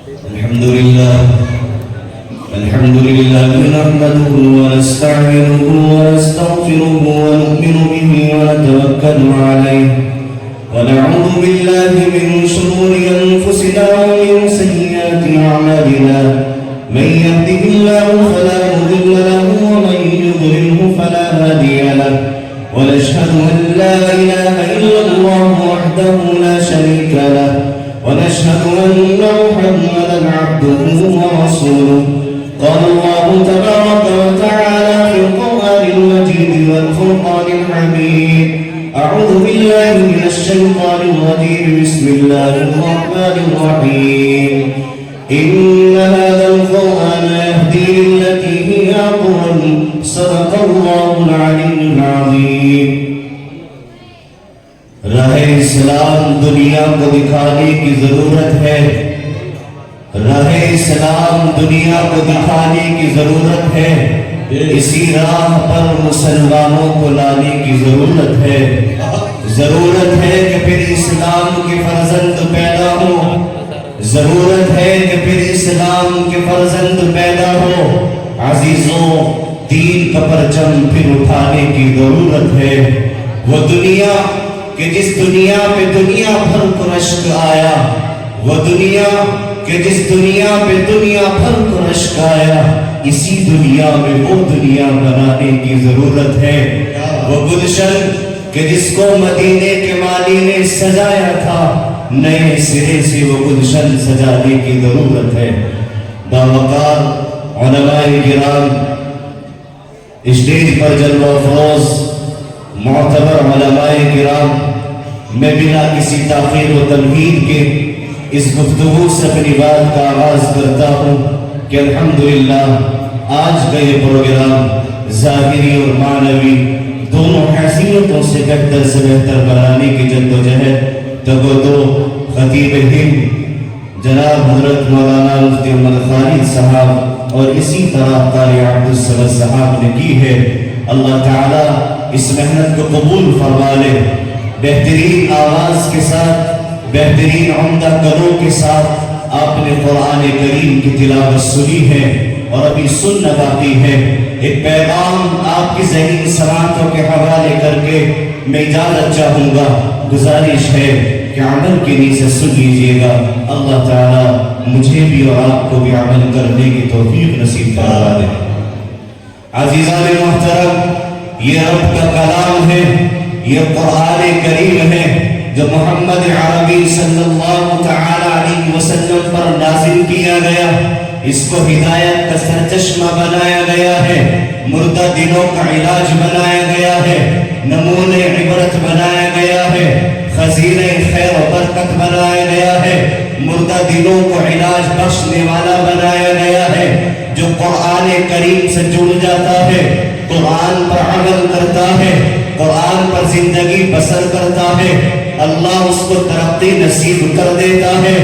الحمد لله نحمده ونستعينه ونستغفره ونؤمن به ونتوكل عليه ونعوذ بالله من شرور أنفسنا ومن سيئات أعمالنا من يهده الله فلا مضل له ومن يضلله فلا هادي له ونشهد أن لا إله إلا الله وحده لا شريك له ونشهد أن محمدا عبده ورسوله قال الله تبارك وتعالى في القرآن المجيد والفرقان الحميد أعوذ بالله من الشيطان الرجيم بسم الله الرحمن الرحيم إن هذا القرآن يهدي للتي هي أقوم صدق الله العلي العظيم راہ اسلام دنیا کو دکھانے کی ضرورت ہے راہ اسلام دنیا کو دکھانے کی ضرورت ہے اسی راہ پر مسلمانوں کو لانے کی ضرورت ہے کہ پھر اسلام کے فرزند پیدا ہو ضرورت ہے کہ پھر اسلام کے فرزند پیدا ہو عزیزوں دین کا پرچم پھر اٹھانے کی ضرورت ہے وہ دنیا کہ جس دنیا پہ دنیا بھر کو رشک آیا وہ دنیا کہ جس دنیا پہ دنیا بھر کو رشک آیا اسی دنیا میں وہ دنیا بنانے کی ضرورت ہے وہ گلشن کہ جس کو مدینے کے مالی نے سجایا تھا نئے سرے سے وہ گلشن سجانے کی ضرورت ہے باوقار علماء کرام اسٹیج پر جلوہ افروز معتبر علماء کرام میں بنا کسی تاخیر و تمہید کے اس گفتگو سے اپنی بات کا آغاز کرتا ہوں کہ الحمدللہ آج کا یہ پروگرام ظاہری اور معنوی دونوں حیثیتوں سے بہتر بنانے کی جدوجہد تگودو خطیب ہند جناب حضرت مولانا مفتی محمد خالد صاحب اور اسی طرح قاری عبدالصمد صاحب نے کی ہے اللہ تعالیٰ اس محنت کو قبول فرما لے بہترین آواز کے ساتھ بہترین عمدہ کلوں کے ساتھ آپ نے قرآن کریم کی تلاوت سنی ہے اور ابھی سننا باقی ہے ایک پیغام آپ کی ذہنی سماعتوں کے حوالے کر کے میں اجازت چاہوں گا گزارش ہے کہ عمل کے نیچے سن لیجئے گا اللہ تعالیٰ مجھے بھی اور آپ کو بھی عمل کرنے کی توفیق نصیب فرما دے عزیزان محترم یہ رب کا کلام ہے یہ قرآن کریم ہے جو محمد عربی صلی اللہ تعالی علیہ وسلم پر نازل کیا گیا اس کو ہدایت کا سرچشمہ بنایا گیا ہے مردہ دلوں کا علاج بنایا گیا ہے نمونِ عبرت بنایا گیا ہے خزینہ خیر و برکت بنایا گیا ہے مردہ دلوں کو علاج بخشنے والا بنایا گیا ہے جو قرآن کریم سے جڑ جاتا ہے قرآن پر عمل کرتا ہے قرآن پر زندگی بسر کرتا ہے اللہ اس کو ترقی نصیب کر دیتا ہے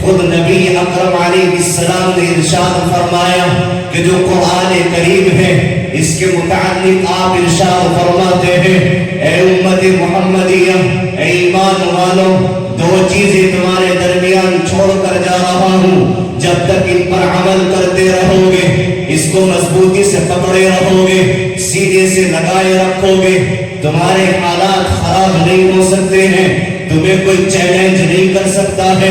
خود نبی اکرم علیہ السلام نے ارشاد فرمایا کہ جو قرآن کریم ہے اس کے متعلق آپ ارشاد فرماتے ہیں اے امت محمدیہ اے ایمان والوں دو چیزیں تمہارے درمیان چھوڑ کر جا رہا ہوں جب تک ان پر عمل کرتے رہو گے اس کو مضبوطی سے پکڑے رہو گے سیدھے سے لگائے رکھو گے تمہارے حالات خراب نہیں ہو سکتے ہیں تمہیں کوئی چیلنج نہیں کر سکتا ہے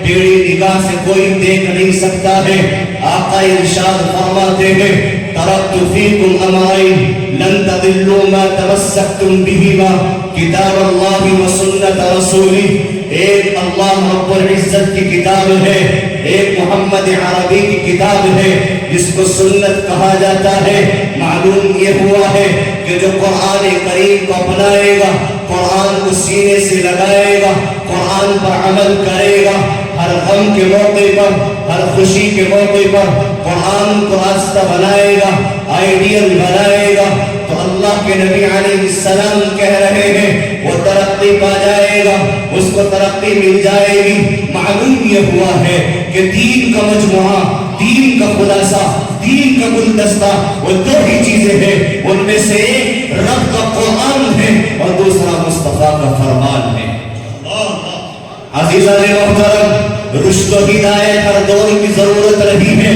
ٹیڑھی نگاہ سے کوئی دیکھ نہیں سکتا ہے آقا ارشاد فرماتے ہیں ترکت فیکم امرین لن تضلوا ما تمسکتم بہما کتاب اللہ و سنت رسولی ایک اللہ رب العزت کی کتاب ہے ایک محمد عربی کی کتاب ہے جس کو سنت کہا جاتا ہے معلوم یہ ہوا ہے کہ جو قرآن کریم کو اپنائے گا قرآن کو سینے سے لگائے گا قرآن پر عمل کرے گا ہر غم کے موقع پر ہر خوشی کے موقع پر قرآن کو راستہ بنائے گا آئیڈیل بنائے گا تو اللہ کے نبی علیہ السلام کہہ رہے ہیں وہ ترقی پا جائے گا اس کو ترقی مل جائے گی معلوم یہ ہوا ہے کہ دین کا مجموعہ دین کا خلاصہ دین کا گلدستہ وہ دو ہی چیزیں ہیں ان میں سے ایک رب کا قرآن ہے اور دوسرا مصطفیٰ کا فرمان ہے عزیزان محترم رشد و ہدایت ہر دور کی ضرورت رہی ہے.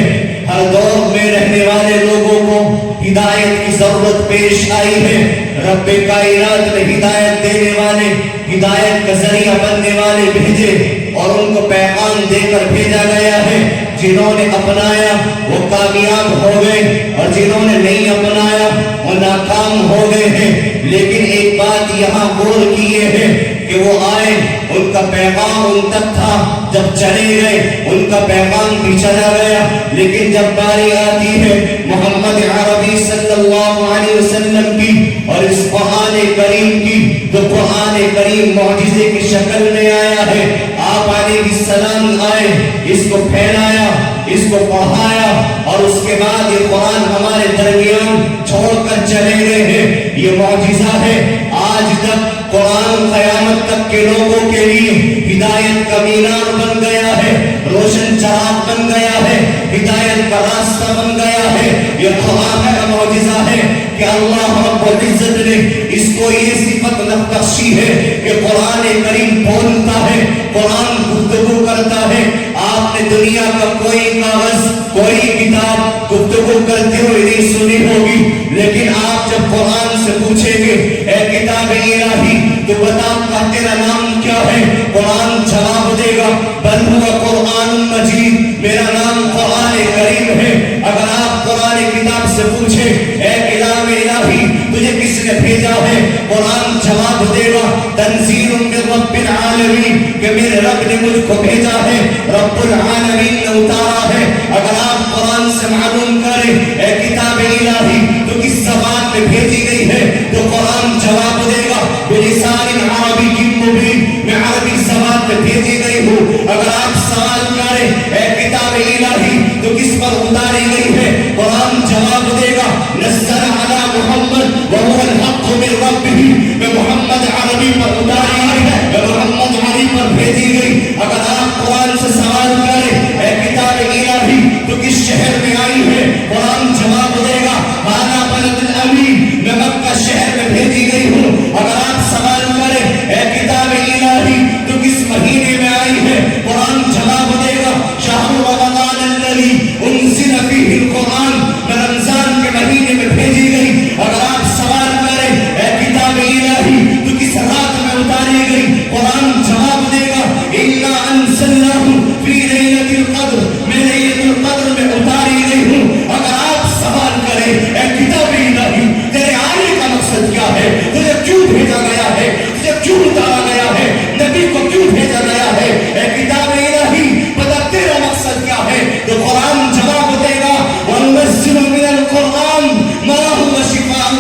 ہر دور میں رہنے والے لوگوں کو ہدایت کی ضرورت پیش آئی ہے. رب کائنات نے ہدایت دینے والے, ہدایت کا ذریعہ بننے والے بھیجے اور ان کو پیغام دے کر بھیجا گیا ہے. جنہوں نے اپنایا وہ کامیاب ہو گئے اور جنہوں نے نہیں اپنایا وہ ناکام ہو گئے ہیں. لیکن ایک بات یہاں غور کیے ہیں کہ وہ آئے, ان کا پیغام ان تک تھا, جب چلے گئے ان کا پیغام بھی چلا گیا. لیکن جب باری آتی ہے محمد عربی صلی اللہ علیہ وسلم کی اور اس قرآن کریم کی, تو قرآن کریم معجزے کی شکل میں آیا ہے. آپ علیہ السلام آئے, اس کو پھیلایا, اس کو پڑھایا اور اس کے بعد یہ قرآن ہمارے درمیان چھوڑ کر چلے گئے ہیں. یہ معجزہ ہے. آج تک قرآن قیامت تک کے لوگوں کے لیے ہدایت کا مینار بن گیا ہے, روشن چراغ بن گیا ہے, ہدایت کا راستہ بن گیا ہے. یہ قرآن کا معجزہ ہے کہ اللہ رب العزت نے اس کو یہ صفت بخشی ہے کہ قرآن کریم بولتا ہے, قرآن گفتگو کرتا ہے. آپ نے دنیا کا کوئی کاغذ, کوئی کتاب گفتگو کرتے ہوئے نہیں سنی ہوگی, لیکن آپ جب قرآن سے پوچھیں گے اے کتاب الہی تو بتا کا تیرا نام کیا ہے, قرآن جواب دے گا بل ہوا قرآن مجید, میرا نام قرآن کریم ہے. اگر آپ قرآن کتاب سے پوچھیں اے کتاب الہی تجھے کس نے بھیجا ہے, قرآن جواب دے گا تنزیل من رب العالمین, کہ میرے رب نے مجھ کو بھیجا ہے, رب العالمین نے اتارا ہے. اگر آپ قرآن سے معلوم کریں اے کتاب الہی تو کس زبان میں بھیجی گئی ہے, تو قرآن جواب دے گا بلسان عربی مبین, میں عربی زبان میں بھیجی گئی ہوں. اگر آپ سوال کریں اے کتاب الہی تو کس پر اتاری گئی ہے, قرآن جواب دے گا نزل علی محمد وهو الحق من ربه, میں محمد عربی پر اتاری گئی ہے, میں محمد عربی پر بھیجی گئی. اگر آپ قرآن سے سوال کریں اے کتاب الہی تو کس شہر میں آئی ہے, قرآن جواب دے گا هذا بلد الامین, میں مکہ شہر میں بھیجی گئی ہوں. اگر آپ سوال کریں اے کتاب الہی تو کس مہینے میں آئی ہے, قرآن جواب دے گا شہر رمضان الذی انزل فیہ القرآن, میں رمضان کے مہینے میں بھیجی گئی. اگر آپ سوال کریں اے کتاب الہی تو کس رات میں اتاری گئی, قرآن جواب دے گا انا انزلناہ فی لیلۃ القدر, میں لیلۃ القدر میں اتاری گئی ہوں. اگر آپ سوال کریں اے کتاب الہی تیرے آنے کا مقصد کیا ہے, تجھے کیوں بھیجا گیا ہے, تجھے کیوں اتارا گیا ہے, نبی کو کیوں بھیجا گیا ہے, اے کتاب الہی پتہ تیرا مقصد کیا ہے, تو قرآن جواب دے گا وَنُنَزِّلُ مِنَ الْقُرْآنِ مَا هُوَ شِفَاءٌ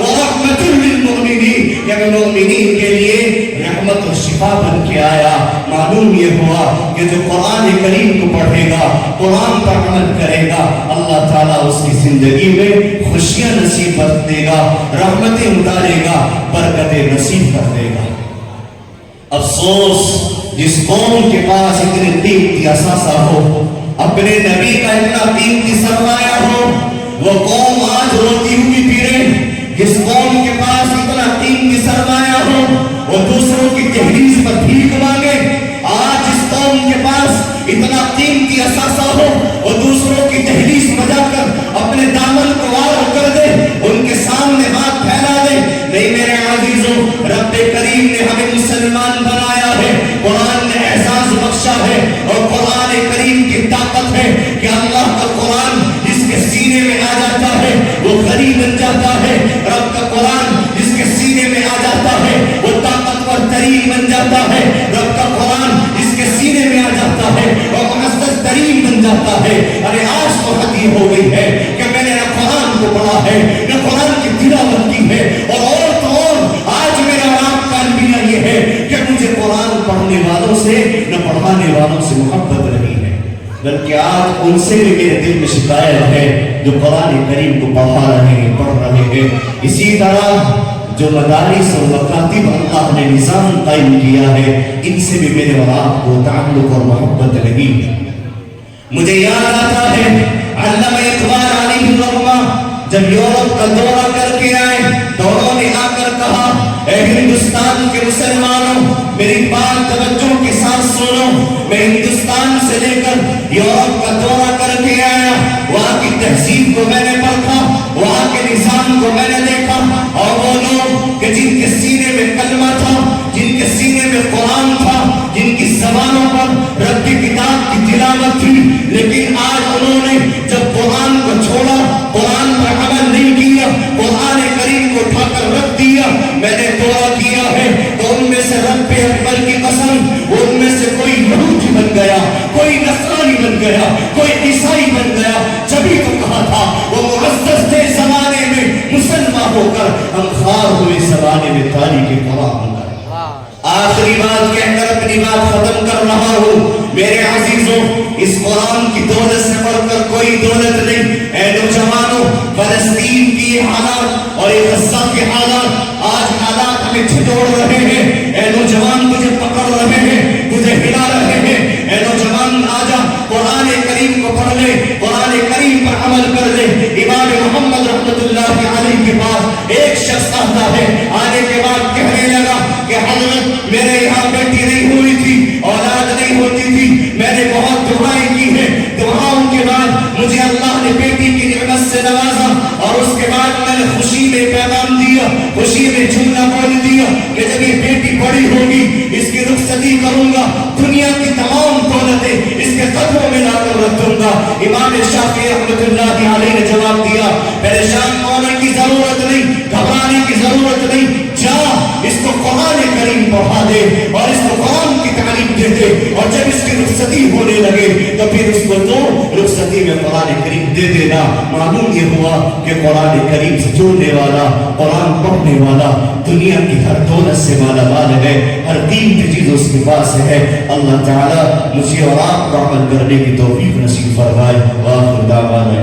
وَرَحْمَةٌ لِّلْمُؤْمِنِينَ, کہ میں مومنین کے لیے رحمت و شفا بن کے آیا. معلوم یہ ہوا کہ جو قرآن کریم کو پڑھے گا, قرآن پر عمل کرے گا, اللہ تعالیٰ اس کی زندگی میں خوشیاں نصیب کر دے گا, رحمتیں اتارے گا, برکتیں نصیب کر دے گا. افسوس جس قوم کے پاس اتنے قیمتی اثاثہ ہو, اپنے نبی کا اتنا قیمتی سرمایہ ہو, وہ قوم آج روتی ہوئی پھرے. جس قوم کے پاس اتنا قیمتی سرمایہ ہو وہ دوسروں کی تحریر پر بھیک مانگے. آج جس قوم کے پاس اتنا قیمتی اثاثہ ہو وہ دوسروں کی تحریر بجا کر اپنے دامن کو وار کر دے, ان کے سامنے ہاتھ پھیلا دے. نہیں میرے عزیزوں, رب کریم نے ہمیں مسلمان بنایا ہے, قرآن نے اعزاز بخشا ہے, اور قرآن کریم کی طاقت ہے کہ اللہ کا قرآن جس کے سینے میں آ جاتا ہے وہ غنی بن جاتا ہے. رب کا قرآن جس کے سینے میں آ جاتا ہے وہ طاقتور ترین بن جاتا ہے. رب کا قرآن جس کے سینے میں آ جاتا ہے وہ معزز ترین بن جاتا ہے. ارے آج تو حد یہ ہو گئی ہے کہ میں نے نہ قرآن کو پڑھا ہے, نہ قرآن کی تلاوت کی ہے, اور تو اور آج میرا آپ کا المیہ یہ ہے کہ مجھے قرآن پڑھنے والوں سے نہ پڑھانے والوں سے محبت رہی ہے, بلکہ آج ان سے بھی میرے دل میں شکایت ہے جو قرآن کریم کو پڑھا رہے ہیں, پڑھ رہے ہیں. اسی طرح جو مدارس اور مکاتب اللہ نے نظام قائم کیا ہے, ان سے بھی میرے اور آپ کو تعلق اور محبت لگی. مجھے یاد آتا ہے علامہ اقبال علیہ الرحمہ جب یورپ کا دورہ کر کے آئے تو انہوں نے آ کر کہا اے ہندوستان کے مسلمانوں, میری بات توجہ کے ساتھ سنو. میں ہندوستان سے لے کر یورپ کا دورہ کر کے آیا، وہاں کی تہذیب کو میں نے پرکھا، وہاں کے نظام کو میں نے دیکھا، اور وہ لوگ کہ جن کے سینے میں کلمہ تھا، جن کے سینے میں قرآن تھا، جن کی زبانوں پر رب کی کتاب کی تلاوت تھی، لیکن آج انہوں نے جب قرآن کو چھوڑا، قرآن پر عمل نہیں کیا، قرآن کریم کو اٹھا کر رکھ دیا، میں نے دعا کیا ہے تو ان میں سے رب اکبر کی قسم ان میں سے کوئی یہودی بن گیا، کوئی نصرانی بن گیا، کوئی عیسائی بن گیا، جبھی تو کہا تھا وہ معزز تھے زمانے میں مسلمان ہو کر، ہم خار ہوئے زمانے میں تاریخ قرآن ہو کر۔ آخری بات کہہ کر اپنی بات ختم کر رہا ہوں، میرے عزیزوں، اس قرآن کی دولت سے بڑھ کر کوئی دولت نہیں۔ اے نوجوانوں، فلسطین کی حالات اور غزہ کے حالات، آج حالات ہمیں جھتوڑ رہے ہیں۔ اے نوجوان، تجھے پکڑ رہے ہیں، تجھے ہلا رہے ہیں۔ اے نوجوان، آجا قرآن کریم کو پڑھ لے، قرآن کریم پر عمل کر لے۔ امام محمد رحمت اللہ علیہ کے پاس ایک شخص آتا ہے، آنے کے بعد کہنے لگا کہ حضرت میرے یہاں بیٹی نہیں ہوئی تھی، اولاد نہیں ہوتی تھی، میں نے بہت دعائیں کی ہیں، دعاؤں کے بعد مجھے اللہ نے بیٹی کی نعمت سے نوازا، اور اس کے بعد میں نے خوشی میں پیغام دیا، خوشی میں جملہ بول دیا کہ جب یہ بیٹی بڑی ہوگی اس کی رخصتی کروں گا، دنیا کی تمام دولتیں اس کے قدموں میں لا کر رکھ دوں گا۔ امام شافعی رحمۃ اللہ علیہ نے جواب دیا، پریشان ہونے کی ضرورت نہیں، گھبرانے کی ضرورت نہیں، جا اس کو قرآن کریم پڑھا دے اور اس کو قرآن کی تعلیم دے دے، اور جب اس کی رخصتی ہونے لگے تو پھر اس کو تو رخصتی میں قرآن کریم دے دینا۔ معلوم یہ ہوا کہ قرآن کریم سے جڑنے والا، قرآن پڑھنے والا دنیا کی ہر دولت سے مالا مال ہے، ہر قیمتی چیز اس کے پاس ہے۔ اللہ تعالیٰ مجھے اور آپ کو عمل کرنے کی توفیق نصیب فرمائے۔ وآخر دعوانا